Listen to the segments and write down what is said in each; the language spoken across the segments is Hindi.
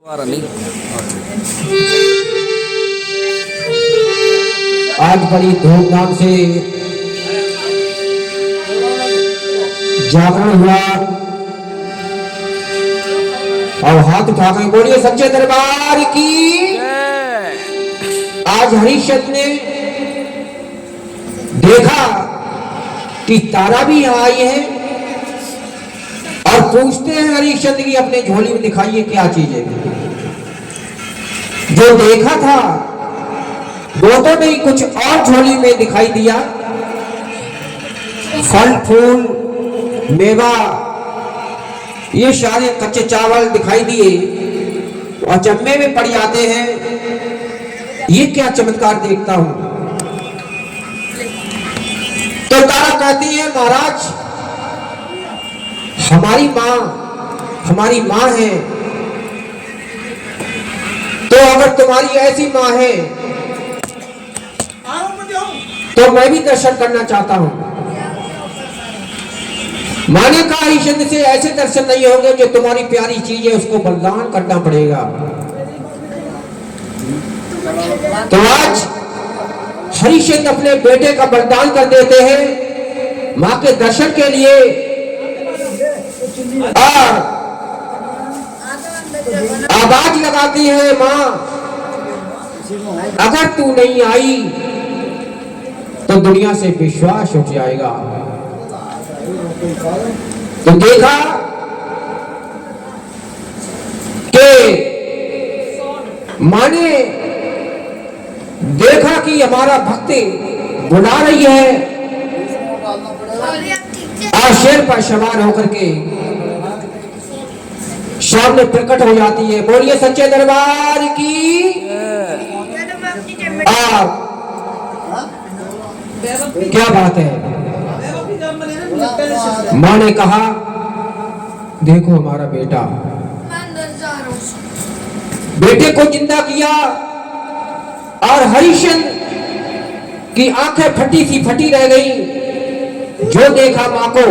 आज बड़ी धूमधाम से जागरण हुआ और हाथ उठाकर बोलिए सच्चे दरबार की। आज हरिश्चंद्र ने देखा कि तारा भी यहाँ आई है और पूछते हैं हरिश्चंद्र की अपने झोली में दिखाइए क्या चीज है। जो देखा था वो तो नहीं, कुछ और झोली में दिखाई दिया। फल फूल मेवा ये सारे कच्चे चावल दिखाई दिए और चम्मे में पड़ जाते हैं। ये क्या चमत्कार देखता हूं। तो तारा कहती है महाराज हमारी माँ है, तो अगर तुम्हारी ऐसी माँ है तो मैं भी दर्शन करना चाहता हूं। माँ ने कहा हरिश्चंद्र से ऐसे दर्शन नहीं होंगे, जो तुम्हारी प्यारी चीज है उसको बलिदान करना पड़ेगा। तो आज हरिश्चंद्र अपने बेटे का बलिदान कर देते हैं माँ के दर्शन के लिए। और आवाज लगाती है माँ अगर तू नहीं आई तो दुनिया से विश्वास उठ जाएगा। तो देखा कि माँ ने देखा कि हमारा भक्ति बुला रही है और शेर पर सवार होकर के सामने प्रकट हो जाती है। बोलिए सच्चे दरबार की। क्या बात है। माँ ने कहा देखो हमारा बेटा, बेटे को जिंदा किया और हरिश्चंद्र की आंखें फटी रह गई। जो देखा माँ को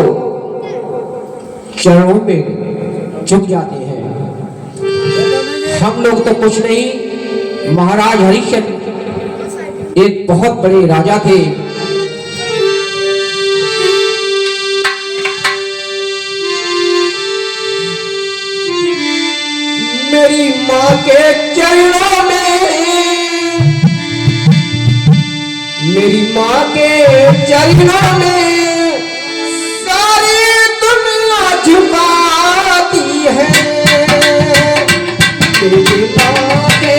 चरणों में झुक जाते हैं। हम लोग तो कुछ नहीं, महाराज हरिश्चंद्र एक बहुत बड़े राजा थे। मेरी माँ के चरणों में, मेरी माँ के चरणों में सारी दुनिया झुकाती है। मेरी माँ के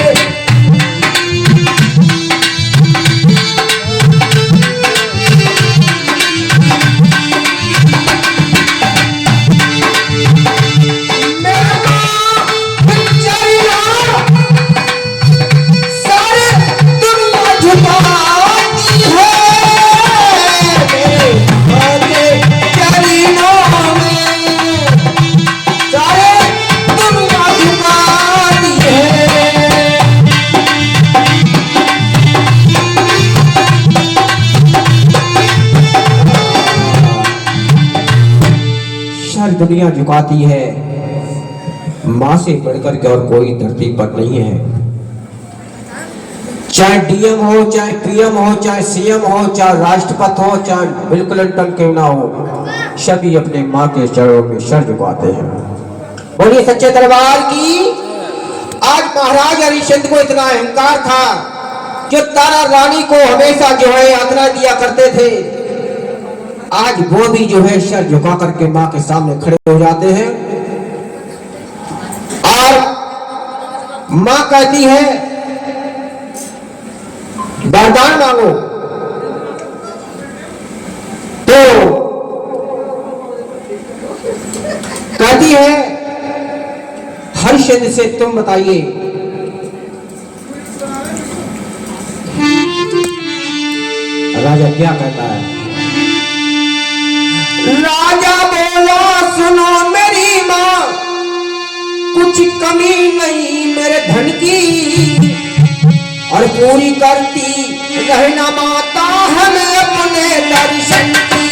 दुनिया झुकाती है। मां से बढ़कर के और कोई धरती पर नहीं है। चाहे डीएम हो, चाहे पीएम हो, चाहे सीएम हो, चाहे राष्ट्रपति हो, चाहे बिल क्लिंटन क्यों ना हो, सभी अपने मां के चरणों में सर झुकाते हैं। बोलिए सच्चे दरबार की। आज महाराज हरिश्चंद्र को इतना अहंकार था, जो तारा रानी को हमेशा जो है यातना दिया करते थे, आज वो भी जो है सर झुका करके मां के सामने खड़े हो जाते हैं। और मां कहती है वरदान मांगो। तो कहती है हरिश्चंद्र से तुम बताइए। राजा क्या कहता है। राजा बोला सुनो मेरी माँ, कुछ कमी नहीं मेरे धन की, और पूरी करती रहना माता हमें अपने दर्शन की।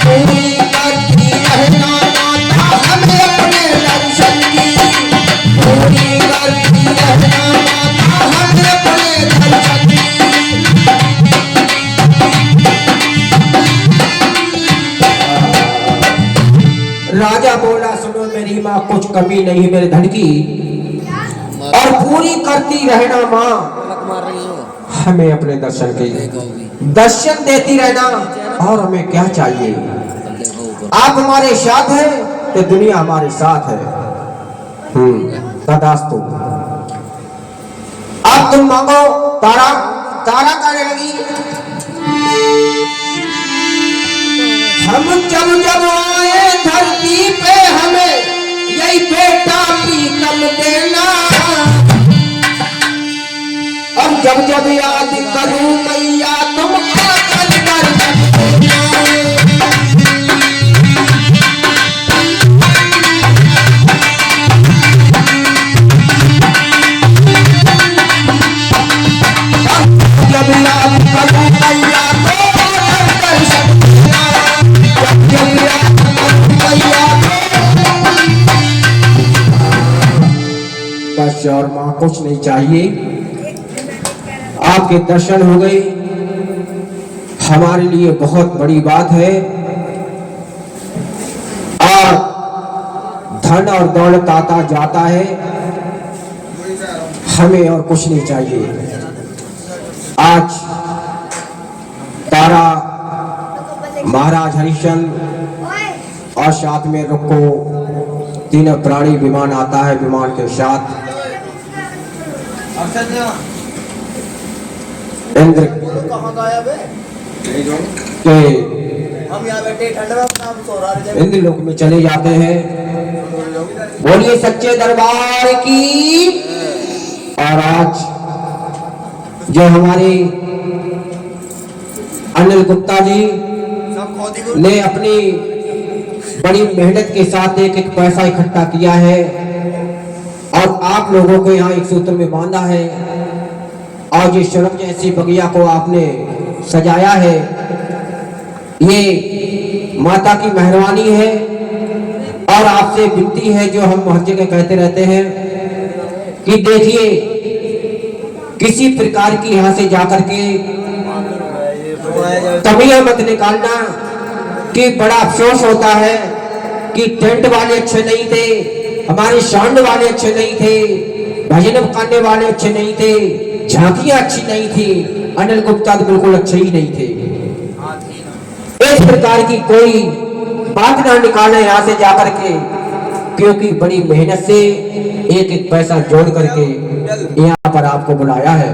पूरी करती रहना माता हमें अपने दर्शन की, पूरी करती रहना माता हमें अपने दर्शन की। राजा बोला सुनो मेरी माँ कुछ कमी नहीं मेरे धन की, और पूरी करती रहना माँ हमें अपने दर्शन की, दर्शन देती रहना। और हमें क्या चाहिए, आप हमारे साथ है तो दुनिया हमारे साथ है। तदास्तु। अब तुम मांगो तारा, तारा कहने लगी हम जब जब आए धरती पे हमें यही बेटा की कम देना, और जब जब याद करूं मैया तुम आकर कर देना। जब याद करूं मैया तो आकर कर सकना, जब याद करूं मैया बस और मां कुछ नहीं चाहिए, आपके दर्शन हो गए हमारे लिए बहुत बड़ी बात है। और धन और दौलत आता जाता है, हमें और कुछ नहीं चाहिए। आज तारा महाराज हरिश्चंद्र और साथ में रुको तीनों प्राणी विमान आता है, विमान के साथ इंद्र के इंद्र लोक में चले जाते हैं। बोलिए सच्चे दरबार की। और आज जो हमारे अनिल गुप्ता जी ने अपनी बड़ी मेहनत के साथ एक एक पैसा इकट्ठा किया है और आप लोगों को यहाँ एक सूत्र में बांधा है, और जिस शरम जैसी बगिया को आपने सजाया है, ये माता की मेहरबानी है। और आपसे विनती है जो हम हर जगह कहते रहते हैं कि देखिए किसी प्रकार की यहाँ से जाकर के कमियां मत निकालना, कि बड़ा अफसोस होता है कि टेंट वाले अच्छे नहीं थे, हमारे साउंड वाले अच्छे नहीं थे, भजन करने वाले अच्छे नहीं थे, झांकियां अच्छी नहीं थी, अनिल गुप्ता तो बिल्कुल अच्छे ही नहीं थे। इस प्रकार की कोई बात ना निकालना यहाँ से जाकर के, क्योंकि बड़ी मेहनत से एक एक पैसा जोड़ करके यहाँ पर आपको बुलाया है।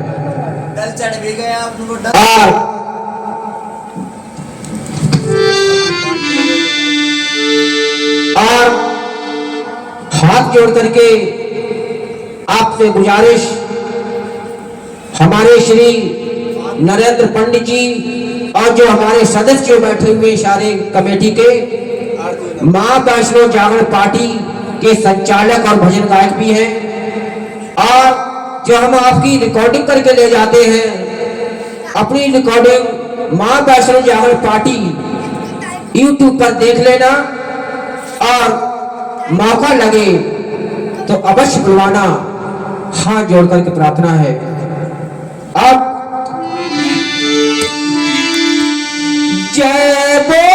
और हाथ जोड़ करके आपसे गुजारिश, हमारे श्री नरेंद्र पंडित जी और जो हमारे सदस्य बैठे हुए सारे कमेटी के, मां वैष्णो जागरण पार्टी के संचालक और भजन गायक भी हैं, और जो हम आपकी रिकॉर्डिंग करके ले जाते हैं, अपनी रिकॉर्डिंग मां वैष्णो जागरण पार्टी YouTube पर देख लेना, और मौका लगे तो अवश्य बुलवाना, हाथ जोड़ करके प्रार्थना है। अब जय बोल